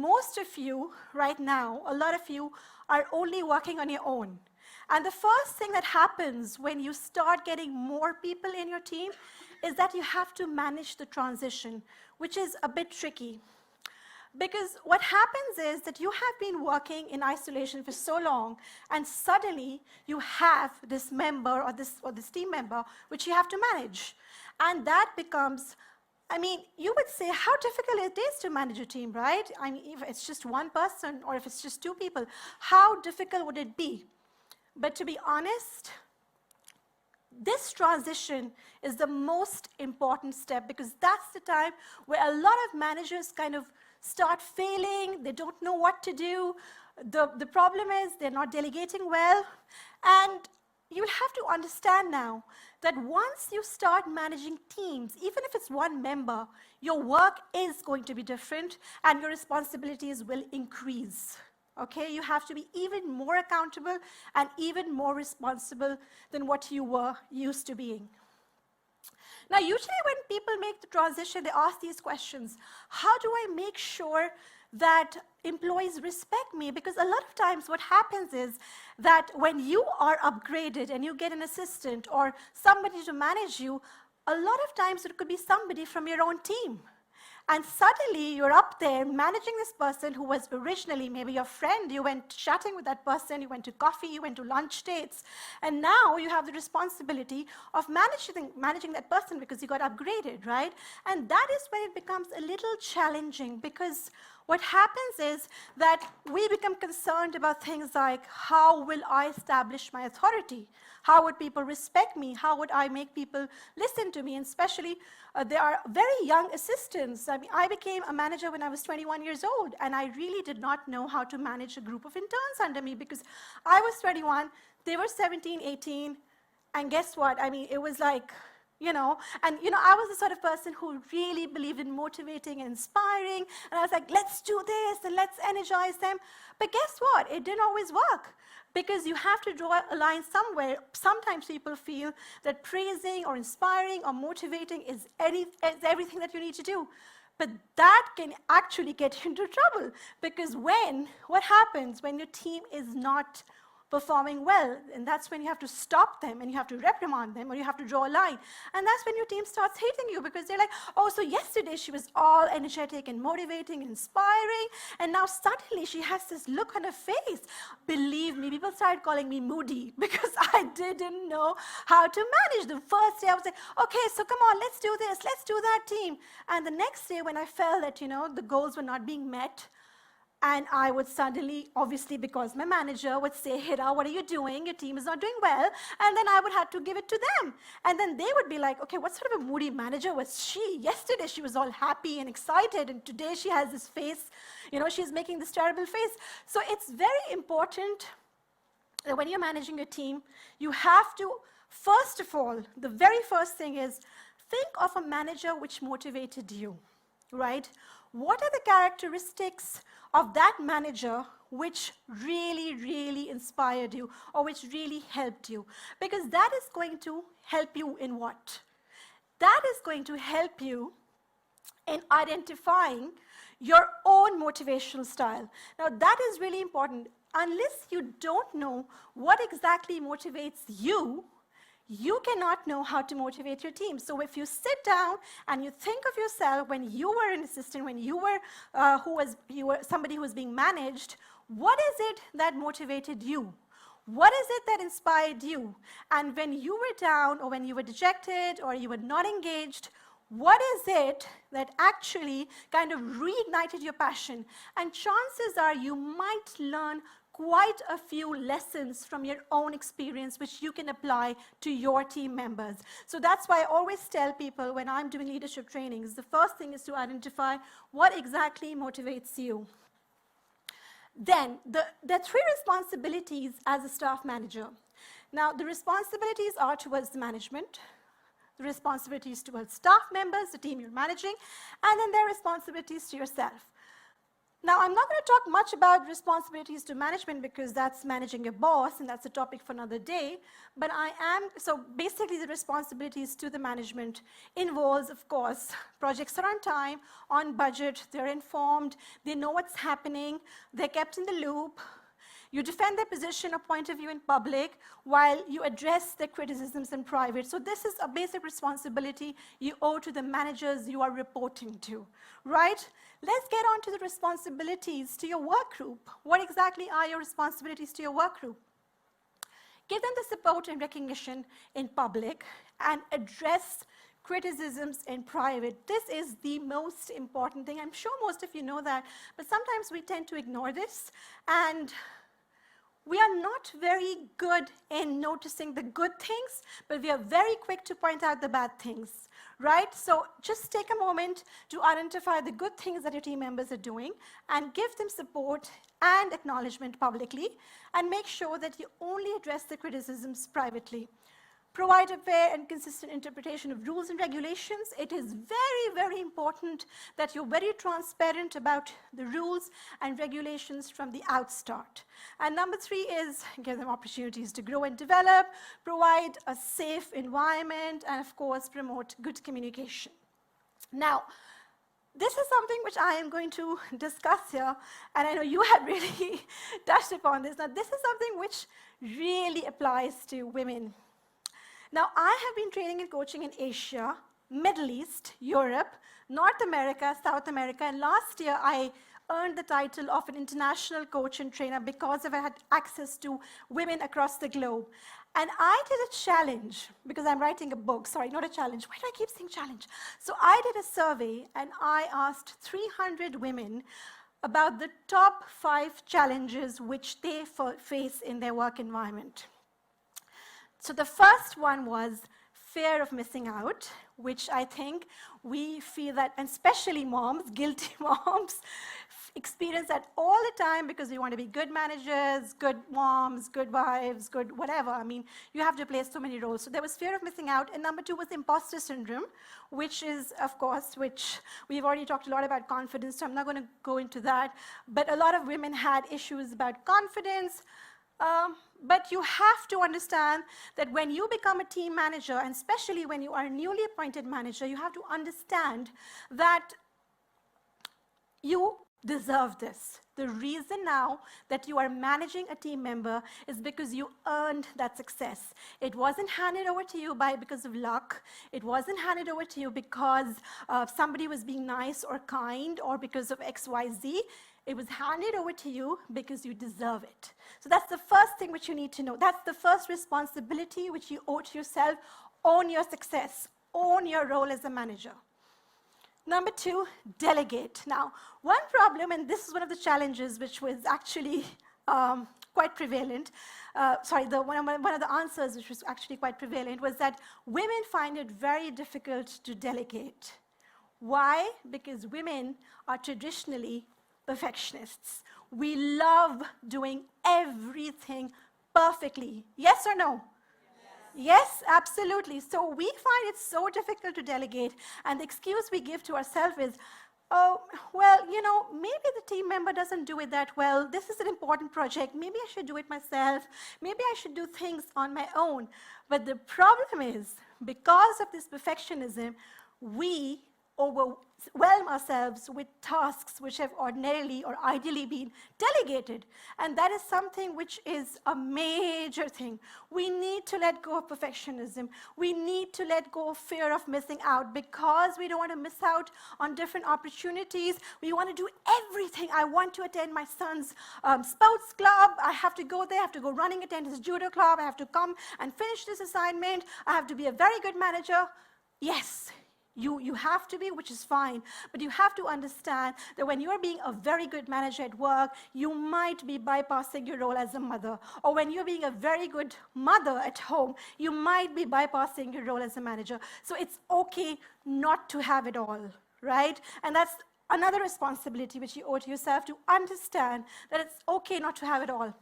most of you right now, a lot of you, are only working on your own. And the first thing that happens when you start getting more people in your team is that you have to manage the transition, which is a bit tricky. Because what happens is that you have been working in isolation for so long, and suddenly you have this member or this team member which you have to manage. And that becomes, I mean, you would say how difficult it is to manage a team, right? I mean, if it's just one person or if it's just two people, how difficult would it be? But to be honest, this transition is the most important step, because that's the time where a lot of managers kind of start failing. They don't know what to do. The problem is they're not delegating well. And you'll have to understand now that once you start managing teams, even if it's one member, your work is going to be different and your responsibilities will increase. Okay, you have to be even more accountable and even more responsible than what you were used to being. Now, usually when people make the transition, they ask these questions. How do I make sure that employees respect me? Because a lot of times what happens is that when you are upgraded and you get an assistant or somebody to manage you, a lot of times it could be somebody from your own team. And suddenly you're up there managing this person who was originally maybe your friend. You went chatting with that person, you went to coffee, you went to lunch dates, and now you have the responsibility of managing that person because you got upgraded, right? And that is when it becomes a little challenging, because what happens is that we become concerned about things like, how will I establish my authority? How would people respect me? How would I make people listen to me? And especially, there are very young assistants. I mean, I became a manager when I was 21 years old, and I really did not know how to manage a group of interns under me, because I was 21, they were 17, 18, and guess what? I mean, it was like, I was the sort of person who really believed in motivating and inspiring, and I was like, let's do this, and let's energize them. But guess what? It didn't always work, because you have to draw a line somewhere. Sometimes people feel that praising or inspiring or motivating is everything that you need to do. But that can actually get you into trouble, because what happens when your team is not performing well, and that's when you have to stop them and you have to reprimand them or you have to draw a line. And that's when your team starts hating you, because they're like, oh, so yesterday she was all energetic and motivating and inspiring, and now suddenly she has this look on her face. Believe me, people started calling me moody because I didn't know how to manage. The first day I was like, okay, so come on, let's do this, let's do that, team. And the next day when I felt that, the goals were not being met, and I would suddenly, obviously because my manager would say, Hira, what are you doing? Your team is not doing well. And then I would have to give it to them. And then they would be like, okay, what sort of a moody manager was she? Yesterday she was all happy and excited, and today she has this face, she's making this terrible face. So it's very important that when you're managing your team, you have to, first of all, the very first thing is, think of a manager which motivated you, right? What are the characteristics of that manager which really, really inspired you or which really helped you? Because that is going to help you in what? That is going to help you in identifying your own motivational style. Now, that is really important. Unless you don't know what exactly motivates you, you cannot know how to motivate your team. So if you sit down and you think of yourself when you were an assistant, when you were somebody who was being managed, what is it that motivated you? What is it that inspired you? And when you were down or when you were dejected or you were not engaged, what is it that actually kind of reignited your passion? And chances are you might learn quite a few lessons from your own experience which you can apply to your team members. So that's why I always tell people when I'm doing leadership trainings, the first thing is to identify what exactly motivates you. Then, there are 3 responsibilities as a staff manager. Now, the responsibilities are towards the management, the responsibilities towards staff members, the team you're managing, and then there are responsibilities to yourself. Now, I'm not going to talk much about responsibilities to management because that's managing your boss, and that's a topic for another day. But so basically the responsibilities to the management involves, of course, projects are on time, on budget, they're informed, they know what's happening, they're kept in the loop. You defend their position or point of view in public while you address their criticisms in private. So this is a basic responsibility you owe to the managers you are reporting to, right? Let's get on to the responsibilities to your work group. What exactly are your responsibilities to your work group? Give them the support and recognition in public and address criticisms in private. This is the most important thing. I'm sure most of you know that, but sometimes we tend to ignore this, and we are not very good in noticing the good things, but we are very quick to point out the bad things, right? So just take a moment to identify the good things that your team members are doing and give them support and acknowledgement publicly, and make sure that you only address the criticisms privately. Provide a fair and consistent interpretation of rules and regulations. It is very, very important that you're very transparent about the rules and regulations from the outstart. And number 3 is give them opportunities to grow and develop, provide a safe environment, and of course, promote good communication. Now, this is something which I am going to discuss here, and I know you have really touched upon this. Now, this is something which really applies to women. Now, I have been training and coaching in Asia, Middle East, Europe, North America, South America, and last year I earned the title of an international coach and trainer because I had access to women across the globe. And I did a challenge, because I'm writing a book, sorry, not a challenge. Why do I keep saying challenge? So I did a survey, and I asked 300 women about the top 5 challenges which they face in their work environment. So the first one was fear of missing out, which I think we feel that, and especially moms, guilty moms, experience that all the time because we want to be good managers, good moms, good wives, good whatever. I mean, you have to play so many roles. So there was fear of missing out. And number 2 was imposter syndrome, which is, of course, which we've already talked a lot about confidence, so I'm not going to go into that. But a lot of women had issues about confidence. But you have to understand that when you become a team manager, and especially when you are a newly appointed manager, you have to understand that you deserve this. The reason now that you are managing a team member is because you earned that success. It wasn't handed over to you because of luck. It wasn't handed over to you because somebody was being nice or kind or because of X, Y, Z. It was handed over to you because you deserve it. So that's the first thing which you need to know. That's the first responsibility which you owe to yourself. Own your success. Own your role as a manager. Number 2, delegate. Now, one problem, and this is one of the challenges which was actually quite prevalent, one of the answers which was actually quite prevalent was that women find it very difficult to delegate. Why? Because women are traditionally perfectionists. We love doing everything perfectly. Yes or no? Yes, absolutely. So we find it so difficult to delegate, and the excuse we give to ourselves is, oh, well, you know, maybe the team member doesn't do it that well. This is an important project. Maybe I should do it myself. Maybe I should do things on my own. But the problem is, because of this perfectionism, we overwhelm ourselves with tasks which have ordinarily or ideally been delegated. And that is something which is a major thing. We need to let go of perfectionism. We need to let go of fear of missing out because we don't want to miss out on different opportunities. We want to do everything. I want to attend my son's sports club. I have to go there. I have to go running, attend his judo club. I have to come and finish this assignment. I have to be a very good manager. Yes. You have to be, which is fine, but you have to understand that when you're being a very good manager at work, you might be bypassing your role as a mother. Or when you're being a very good mother at home, you might be bypassing your role as a manager. So it's okay not to have it all, right? And that's another responsibility which you owe to yourself, to understand that it's okay not to have it all.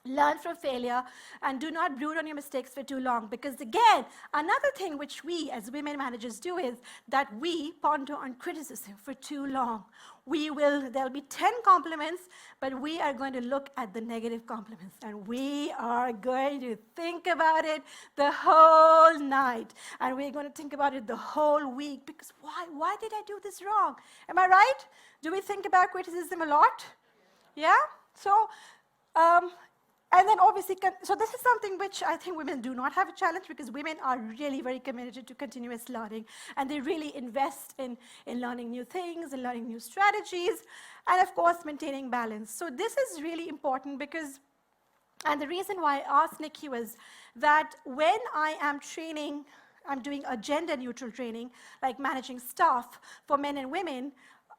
Learn from failure, and do not brood on your mistakes for too long. Because again, another thing which we as women managers do is that we ponder on criticism for too long. There'll be 10 compliments, but we are going to look at the negative compliments, and we are going to think about it the whole night, and we're going to think about it the whole week, because why did I do this wrong? Am I right? Do we think about criticism a lot? Yeah? So, and then obviously, so this is something which I think women do not have a challenge, because women are really very committed to continuous learning, and they really invest in learning new things and learning new strategies, and of course, maintaining balance. So this is really important because, and the reason why I asked Nikki was that when I am training, I'm doing a gender-neutral training, like managing staff for men and women,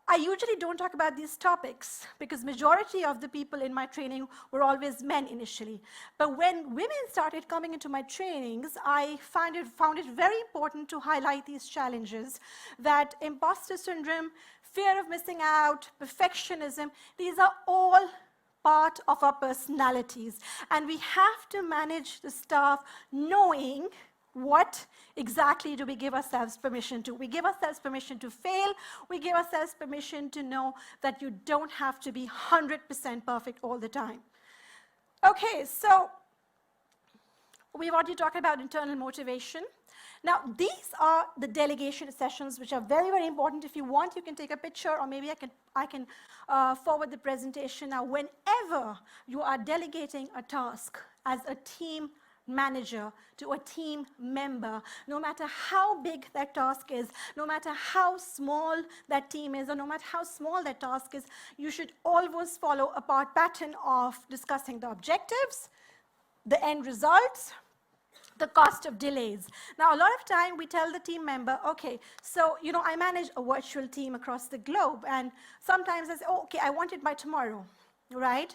I usually don't talk about these topics because majority of the people in my training were always men initially. But when women started coming into my trainings, I found it very important to highlight these challenges, that imposter syndrome, fear of missing out, perfectionism, these are all part of our personalities. And we have to manage the staff knowing what exactly do we give ourselves permission to. We give ourselves permission to fail. We give ourselves permission to know that you don't have to be 100% perfect all the time. Okay, so we've already talked about internal motivation. Now, these are the delegation sessions, which are very, very important. If you want, you can take a picture, or maybe I can forward the presentation. Now, whenever you are delegating a task as a team manager to a team member, no matter how big that task is, no matter how small that team is, or no matter how small that task is, you should always follow a pattern of discussing the objectives, the end results, the cost of delays. Now, a lot of time we tell the team member, okay, so, I manage a virtual team across the globe, and sometimes I say, oh, okay, I want it by tomorrow, right?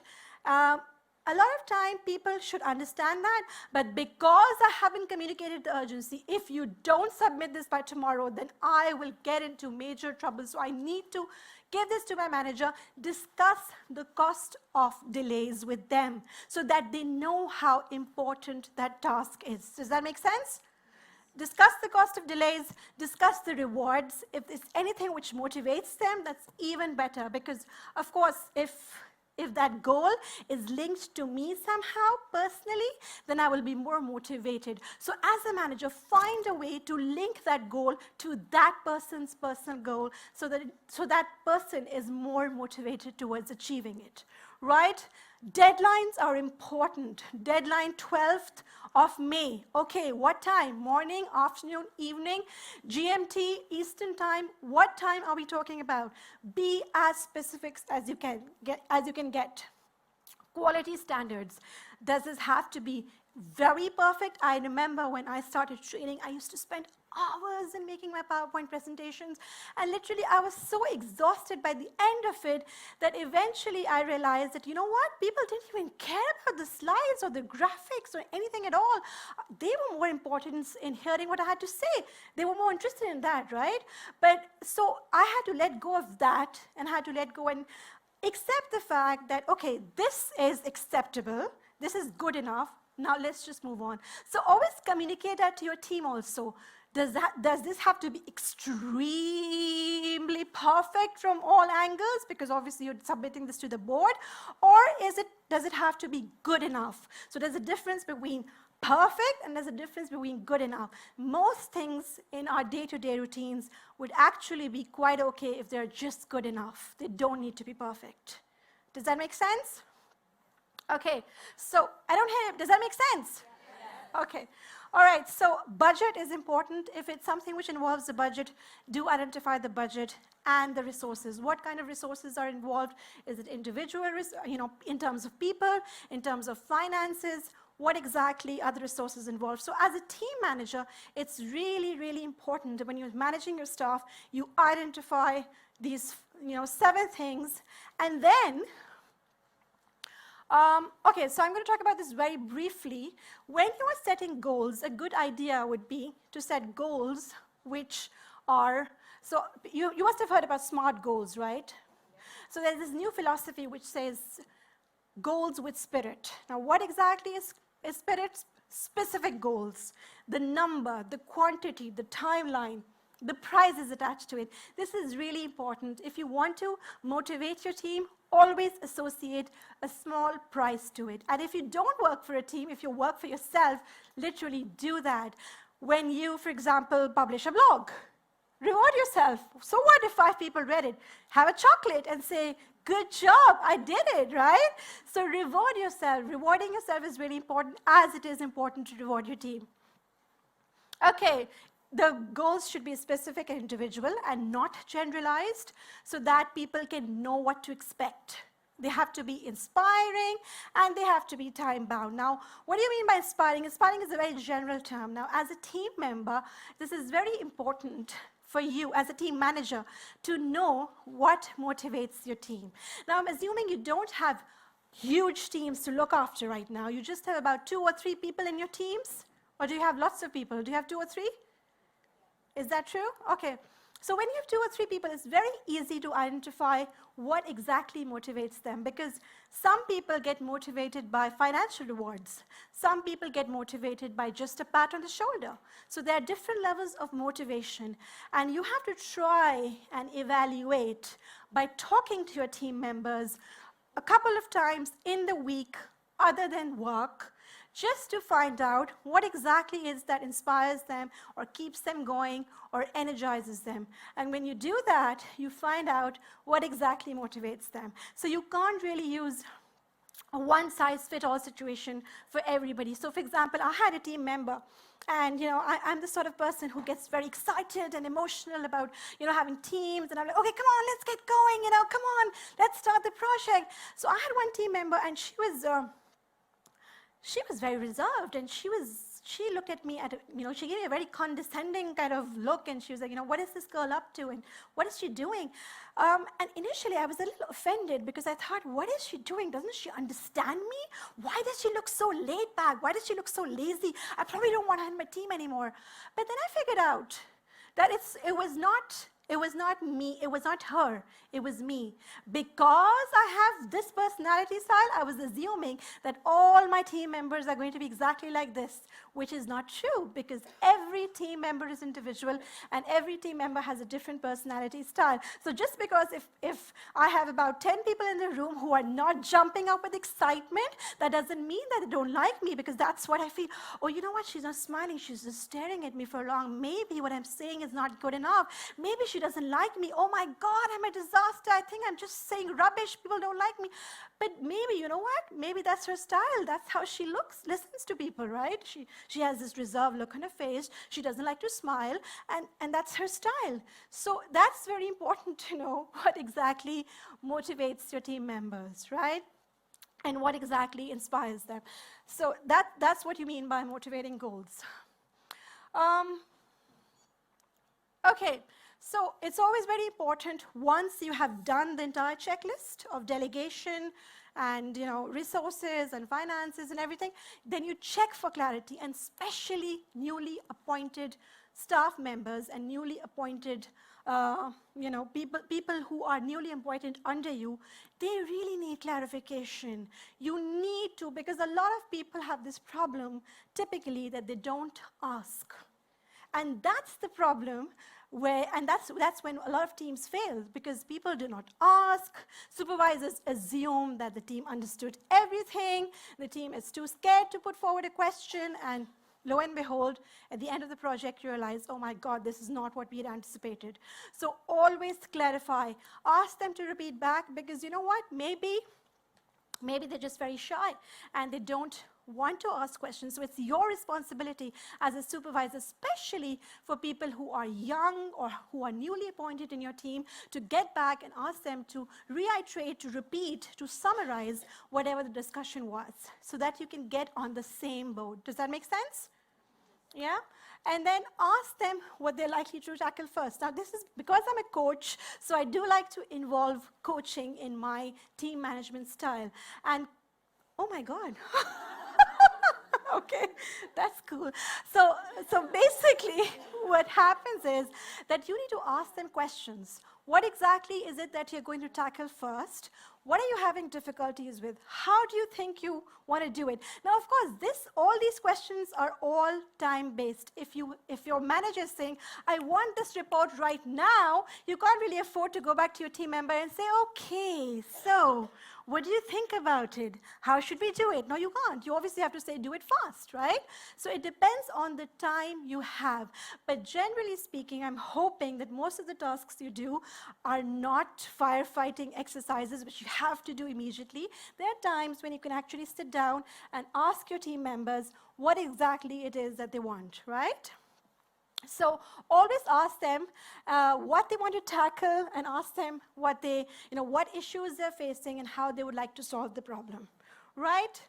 A lot of time people should understand that, but because I haven't communicated the urgency, if you don't submit this by tomorrow, then I will get into major trouble. So I need to give this to my manager, discuss the cost of delays with them so that they know how important that task is. Does that make sense? Discuss the cost of delays, discuss the rewards. If there's anything which motivates them, that's even better, because of course, if that goal is linked to me somehow personally, then I will be more motivated. So as a manager, find a way to link that goal to that person's personal goal so that person is more motivated towards achieving it, right? Deadlines are important. Deadline 12th of May. Okay, what time? Morning, afternoon, evening, GMT, Eastern time. What time are we talking about? Be as specific as you can get. Quality standards. Does this have to be very perfect? I remember when I started training, I used to spend hours in making my PowerPoint presentations, and literally I was so exhausted by the end of it that eventually I realized that, you know what, people didn't even care about the slides or the graphics or anything at all. They were more important in hearing what I had to say. They were more interested in that, right? But so I had to let go of that, and had to let go and accept the fact that, okay, this is acceptable, this is good enough, now let's just move on. So always communicate that to your team also. Does this have to be extremely perfect from all angles, because obviously you're submitting this to the board, or does it have to be good enough? So there's a difference between perfect and there's a difference between good enough. Most things in our day-to-day routines would actually be quite okay if they're just good enough. They don't need to be perfect. Does that make sense? Okay, so does that make sense? Yeah. Okay. All right, so budget is important. If it's something which involves the budget, do identify the budget and the resources. What kind of resources are involved? Is it individual, in terms of people, in terms of finances? What exactly are the resources involved? So as a team manager, it's really, really important that when you're managing your staff, you identify these 7 things, and then okay, so I'm going to talk about this very briefly. When you are setting goals, a good idea would be to set goals which are, so you must have heard about SMART goals, right? So there's this new philosophy which says goals with spirit. Now, what exactly is spirit? Specific goals, the number, the quantity, the timeline, the prizes attached to it. This is really important. If you want to motivate your team, always associate a small prize to it. And if you don't work for a team, if you work for yourself, literally do that. When you, for example, publish a blog, reward yourself. So what if 5 people read it? Have a chocolate and say, good job, I did it, right? So reward yourself. Rewarding yourself is really important, as it is important to reward your team. Okay, the goals should be specific and individual and not generalized so that people can know what to expect. They have to be inspiring and they have to be time-bound. Now, what do you mean by inspiring? Inspiring is a very general term. Now, as a team member, this is very important for you as a team manager to know what motivates your team. Now, I'm assuming you don't have huge teams to look after right now. You just have about 2 or 3 people in your teams? Or do you have lots of people? Do you have 2 or 3? Is that true? Okay. So when you have 2 or 3 people, it's very easy to identify what exactly motivates them, because some people get motivated by financial rewards. Some people get motivated by just a pat on the shoulder. So there are different levels of motivation, and you have to try and evaluate by talking to your team members a couple of times in the week other than work, just to find out what exactly is that inspires them or keeps them going or energizes them. And when you do that, you find out what exactly motivates them. So you can't really use a one-size-fits-all situation for everybody. So for example, I had a team member, and I'm the sort of person who gets very excited and emotional about having teams, and I'm like, okay, come on, let's get going, come on, let's start the project. So I had one team member, and she was very reserved, and she looked at me she gave me a very condescending kind of look, and she was like, what is this girl up to, and what is she doing? And initially I was a little offended, because I thought, what is she doing? Doesn't she understand me? Why does she look so laid back? Why does she look so lazy? I probably don't want her in my team anymore. But then I figured out that it was not me, it was not her, it was me. Because I have this personality style, I was assuming that all my team members are going to be exactly like this, which is not true, because every team member is individual and every team member has a different personality style. So just because if I have about 10 people in the room who are not jumping up with excitement, that doesn't mean that they don't like me, because that's what I feel. Oh, you know what, she's not smiling, she's just staring at me for long. Maybe what I'm saying is not good enough. Maybe she doesn't like me. Oh my God, I'm a disaster. I think I'm just saying rubbish. People don't like me. But maybe, you know what? Maybe that's her style. That's how she listens to people, right? She has this reserved look on her face. She doesn't like to smile, and that's her style. So that's very important to know what exactly motivates your team members, right? And what exactly inspires them. So that's what you mean by motivating goals. Okay. So it's always very important, once you have done the entire checklist of delegation and resources and finances and everything, then you check for clarity, and especially newly appointed staff members and newly appointed people who are newly appointed under you, they really need clarification. You need to, because a lot of people have this problem typically that they don't ask. And that's the problem. And that's when a lot of teams fail, because people do not ask. Supervisors assume that the team understood everything. The team is too scared to put forward a question, and lo and behold, at the end of the project, you realize, oh my God, this is not what we had anticipated. So always clarify. Ask them to repeat back, because you know what? Maybe they're just very shy and they don't want to ask questions. So it's your responsibility as a supervisor, especially for people who are young or who are newly appointed in your team, to get back and ask them to reiterate, to repeat, to summarize whatever the discussion was, so that you can get on the same boat. Does that make sense? Yeah? And then ask them what they're likely to tackle first. Now, this is because I'm a coach, so I do like to involve coaching in my team management style. And, oh my God. Okay, that's cool. So basically, what happens is that you need to ask them questions. What exactly is it that you're going to tackle first? What are you having difficulties with? How do you think you want to do it? Now, of course, all these questions are all time-based. If your manager is saying, I want this report right now, you can't really afford to go back to your team member and say, okay, so what do you think about it? How should we do it? No, you can't. You obviously have to say, do it fast, right? So it depends on the time you have. But generally speaking, I'm hoping that most of the tasks you do are not firefighting exercises, which you have to do immediately. There are times when you can actually sit down and ask your team members what exactly it is that they want, right? So always ask them what they want to tackle, and ask them what issues they're facing and how they would like to solve the problem, right?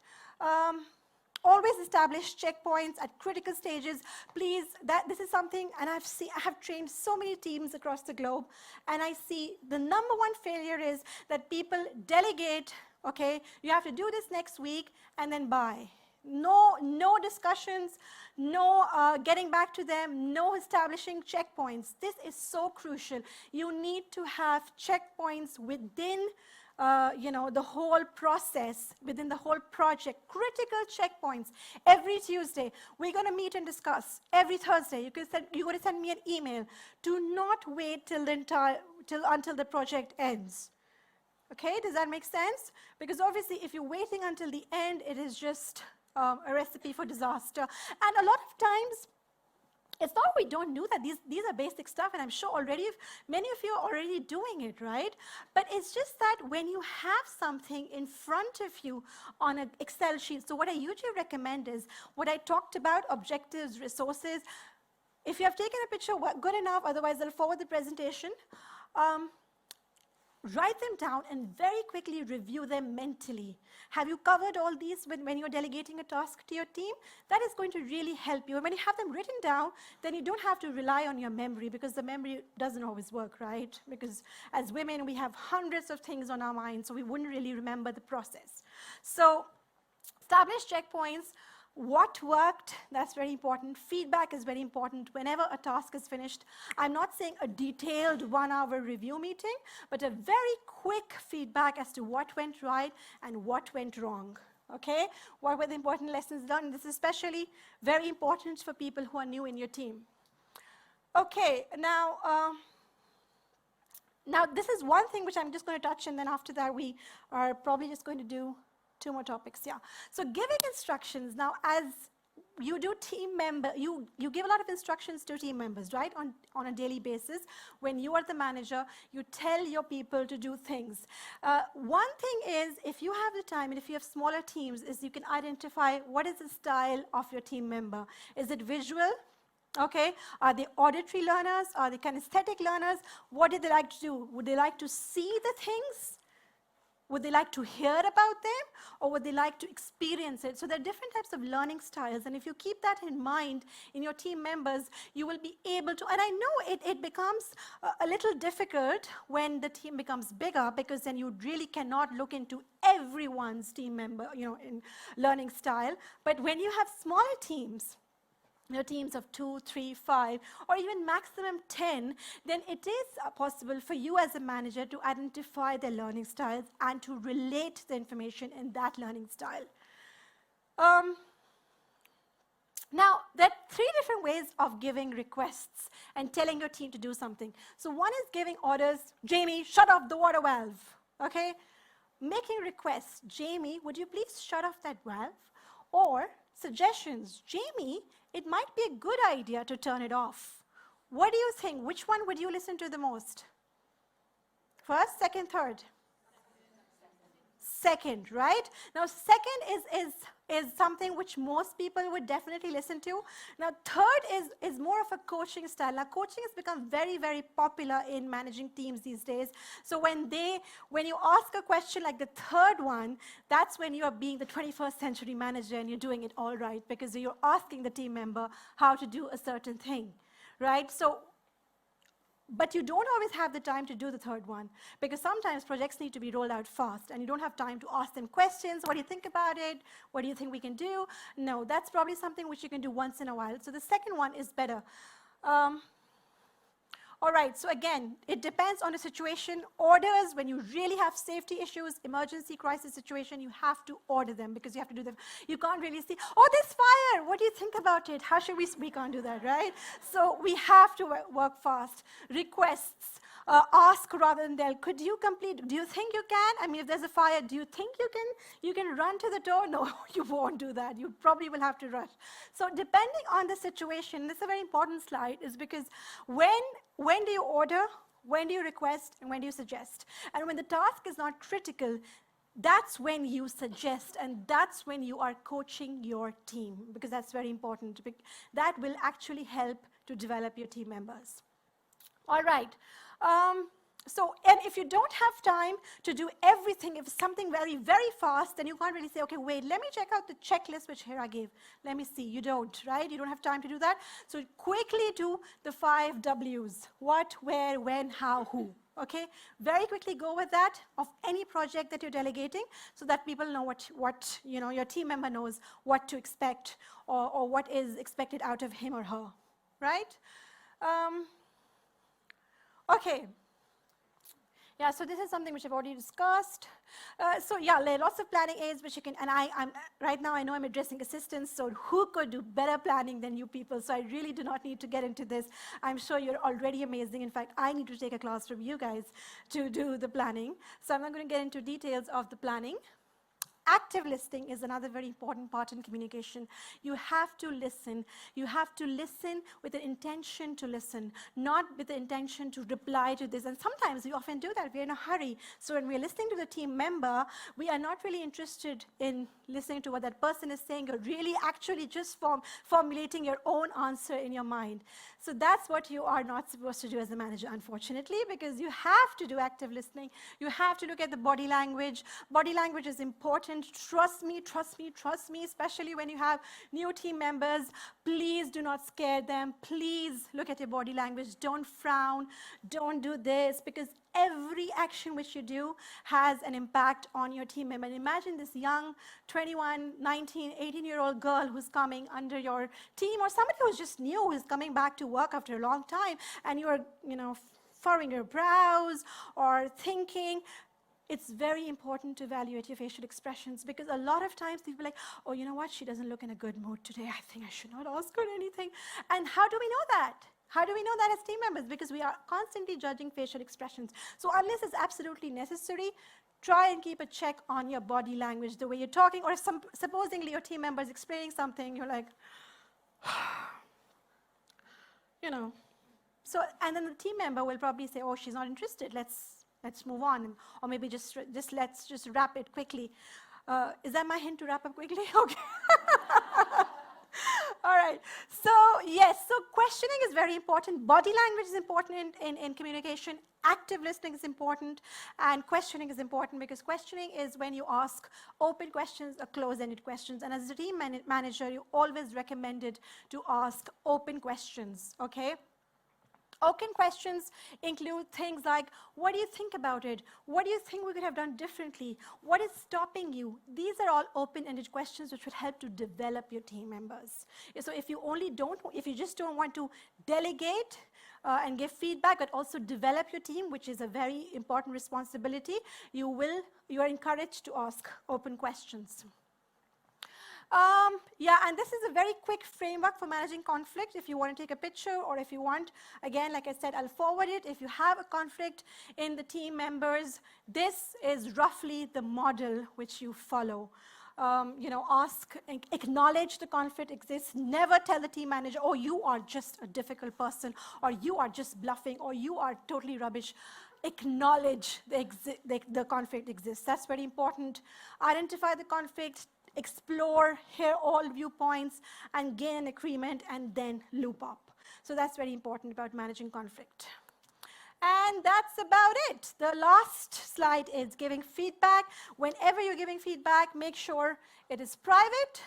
Always establish checkpoints at critical stages. Please, this is something, and I have trained so many teams across the globe, and I see the number one failure is that people delegate, okay, you have to do this next week, and then bye. No discussions, no getting back to them, no establishing checkpoints. This is so crucial. You need to have checkpoints within the whole process, within the whole project, critical checkpoints. Every Tuesday, we're going to meet and discuss. Every Thursday, you're going to send me an email. Do not wait until the project ends. Okay, does that make sense? Because obviously, if you're waiting until the end, it is just a recipe for disaster. And a lot of times, it's not we don't do that. These are basic stuff, and I'm sure already many of you are already doing it, right? But it's just that when you have something in front of you on an Excel sheet, so what I usually recommend is what I talked about, objectives, resources. If you have taken a picture, good enough, otherwise I'll forward the presentation. Write them down and very quickly review them mentally. Have you covered all these when you're delegating a task to your team? That is going to really help you. And when you have them written down, then you don't have to rely on your memory, because the memory doesn't always work, right? Because as women, we have hundreds of things on our minds, so we wouldn't really remember the process. So establish checkpoints. What worked, that's very important. Feedback is very important whenever a task is finished. I'm not saying a detailed 1-hour review meeting, but a very quick feedback as to what went right and what went wrong. Okay? What were the important lessons learned? This is especially very important for people who are new in your team. Okay, now this is one thing which I'm just going to touch, and then after that we are probably just going to do 2 more topics, yeah. So giving instructions, now as you do you give a lot of instructions to team members, right, on a daily basis. When you are the manager, you tell your people to do things. One thing is, if you have the time, and if you have smaller teams, is you can identify what is the style of your team member. Is it visual? Okay, are they auditory learners? Are they kinesthetic learners? What do they like to do? Would they like to see the things? Would they like to hear about them, or would they like to experience it? So there are different types of learning styles, and if you keep that in mind in your team members, you will be able to, and I know it becomes a little difficult when the team becomes bigger, because then you really cannot look into everyone's team member, in learning style. But when you have smaller teams, your teams of 2, 3, 5, or even maximum 10, then it is possible for you as a manager to identify their learning styles and to relate the information in that learning style. Now, there are 3 different ways of giving requests and telling your team to do something. So one is giving orders, Jamie, shut off the water valve, okay? Making requests, Jamie, would you please shut off that valve? Or suggestions, Jamie, it might be a good idea to turn it off. What do you think? Which one would you listen to the most? First, second, third? Second, right? Now, second is something which most people would definitely listen to. Now, third is more of a coaching style. Now, coaching has become very, very popular in managing teams these days. So when you ask a question like the third one, that's when you are being the 21st century manager and you're doing it all right, because you're asking the team member how to do a certain thing, right? So, but you don't always have the time to do the third one, because sometimes projects need to be rolled out fast and you don't have time to ask them questions. What do you think about it? What do you think we can do? No, that's probably something which you can do once in a while. So the second one is better. All right, so again, it depends on the situation. Orders, when you really have safety issues, emergency crisis situation, you have to order them because you have to do them. You can't really see, oh, there's fire. What do you think about it? How should we can't do that, right? So we have to work fast. Requests, ask rather than tell. Could you complete? Do you think you can? I mean, if there's a fire, do you think you can run to the door? No, you won't do that. You probably will have to rush. So depending on the situation, this is a very important slide, is because when do you order, when do you request, and when do you suggest? And when the task is not critical, that's when you suggest, and that's when you are coaching your team, because that's very important. That will actually help to develop your team members. All right. And if you don't have time to do everything, if it's something very, very fast, then you can't really say, okay, wait, let me check out the checklist which Hira gave. Let me see. You don't, right? You don't have time to do that. So quickly do the 5 W's. What, where, when, how, who. Okay? Very quickly go with that of any project that you're delegating so that people know what your team member knows what to expect or what is expected out of him or her. Right? Okay. Yeah, so this is something which I've already discussed. So yeah, there are lots of planning aids which you can, and I'm right now I know I'm addressing assistants, so who could do better planning than you people? So I really do not need to get into this. I'm sure you're already amazing. In fact, I need to take a class from you guys to do the planning. So I'm not going to get into details of the planning. Active listening is another very important part in communication. You have to listen. You have to listen with the intention to listen, not with the intention to reply to this. And sometimes we often do that. We're in a hurry. So when we're listening to the team member, we are not really interested in listening to what that person is saying. You're really actually just formulating your own answer in your mind. So that's what you are not supposed to do as a manager, unfortunately, because you have to do active listening. You have to look at the body language. Body language is important. Trust me, trust me, trust me, especially when you have new team members. Please do not scare them. Please look at your body language. Don't frown. Don't do this, because every action which you do has an impact on your team member. And imagine this young 21, 19, 18-year-old girl who's coming under your team, or somebody who's just new, who's coming back to work after a long time, and you're, furrowing your brows or thinking. It's very important to evaluate your facial expressions, because a lot of times people are like, oh, you know what, she doesn't look in a good mood today. I think I should not ask her anything. And how do we know that? How do we know that as team members? Because we are constantly judging facial expressions. So unless it's absolutely necessary, try and keep a check on your body language, the way you're talking, or supposingly your team member is explaining something, you're like, So, and then the team member will probably say, oh, she's not interested, let's move on, or maybe let's just wrap it quickly. Is that my hint to wrap up quickly? Okay. All right. So yes, so questioning is very important. Body language is important in communication. Active listening is important, and questioning is important, because questioning is when you ask open questions or close-ended questions. And as a team manager, you always recommended to ask open questions. Okay. Open questions include things like, what do you think about it? What do you think we could have done differently? What is stopping you? These are all open-ended questions which would help to develop your team members. So if you just don't want to delegate and give feedback, but also develop your team, which is a very important responsibility, you are encouraged to ask open questions. Yeah, and this is a very quick framework for managing conflict. If you want to take a picture, or if you want, again, like I said, I'll forward it. If you have a conflict in the team members, this is roughly the model which you follow. Ask, acknowledge the conflict exists. Never tell the team manager, oh, you are just a difficult person, or you are just bluffing, or you are totally rubbish. Acknowledge the conflict exists. That's very important. Identify the conflict, explore, hear all viewpoints, and gain an agreement, and then loop up. So that's very important about managing conflict. And that's about it. The last slide is giving feedback. Whenever you're giving feedback, make sure it is private,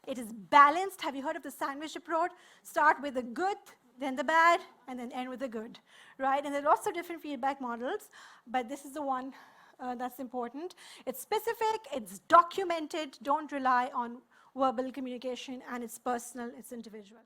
it is balanced. Have you heard of the sandwich approach? Start with the good, then the bad, and then end with the good, right? And there are lots of different feedback models, but this is the one that's important. It's specific, it's documented, don't rely on verbal communication, and it's personal, it's individual.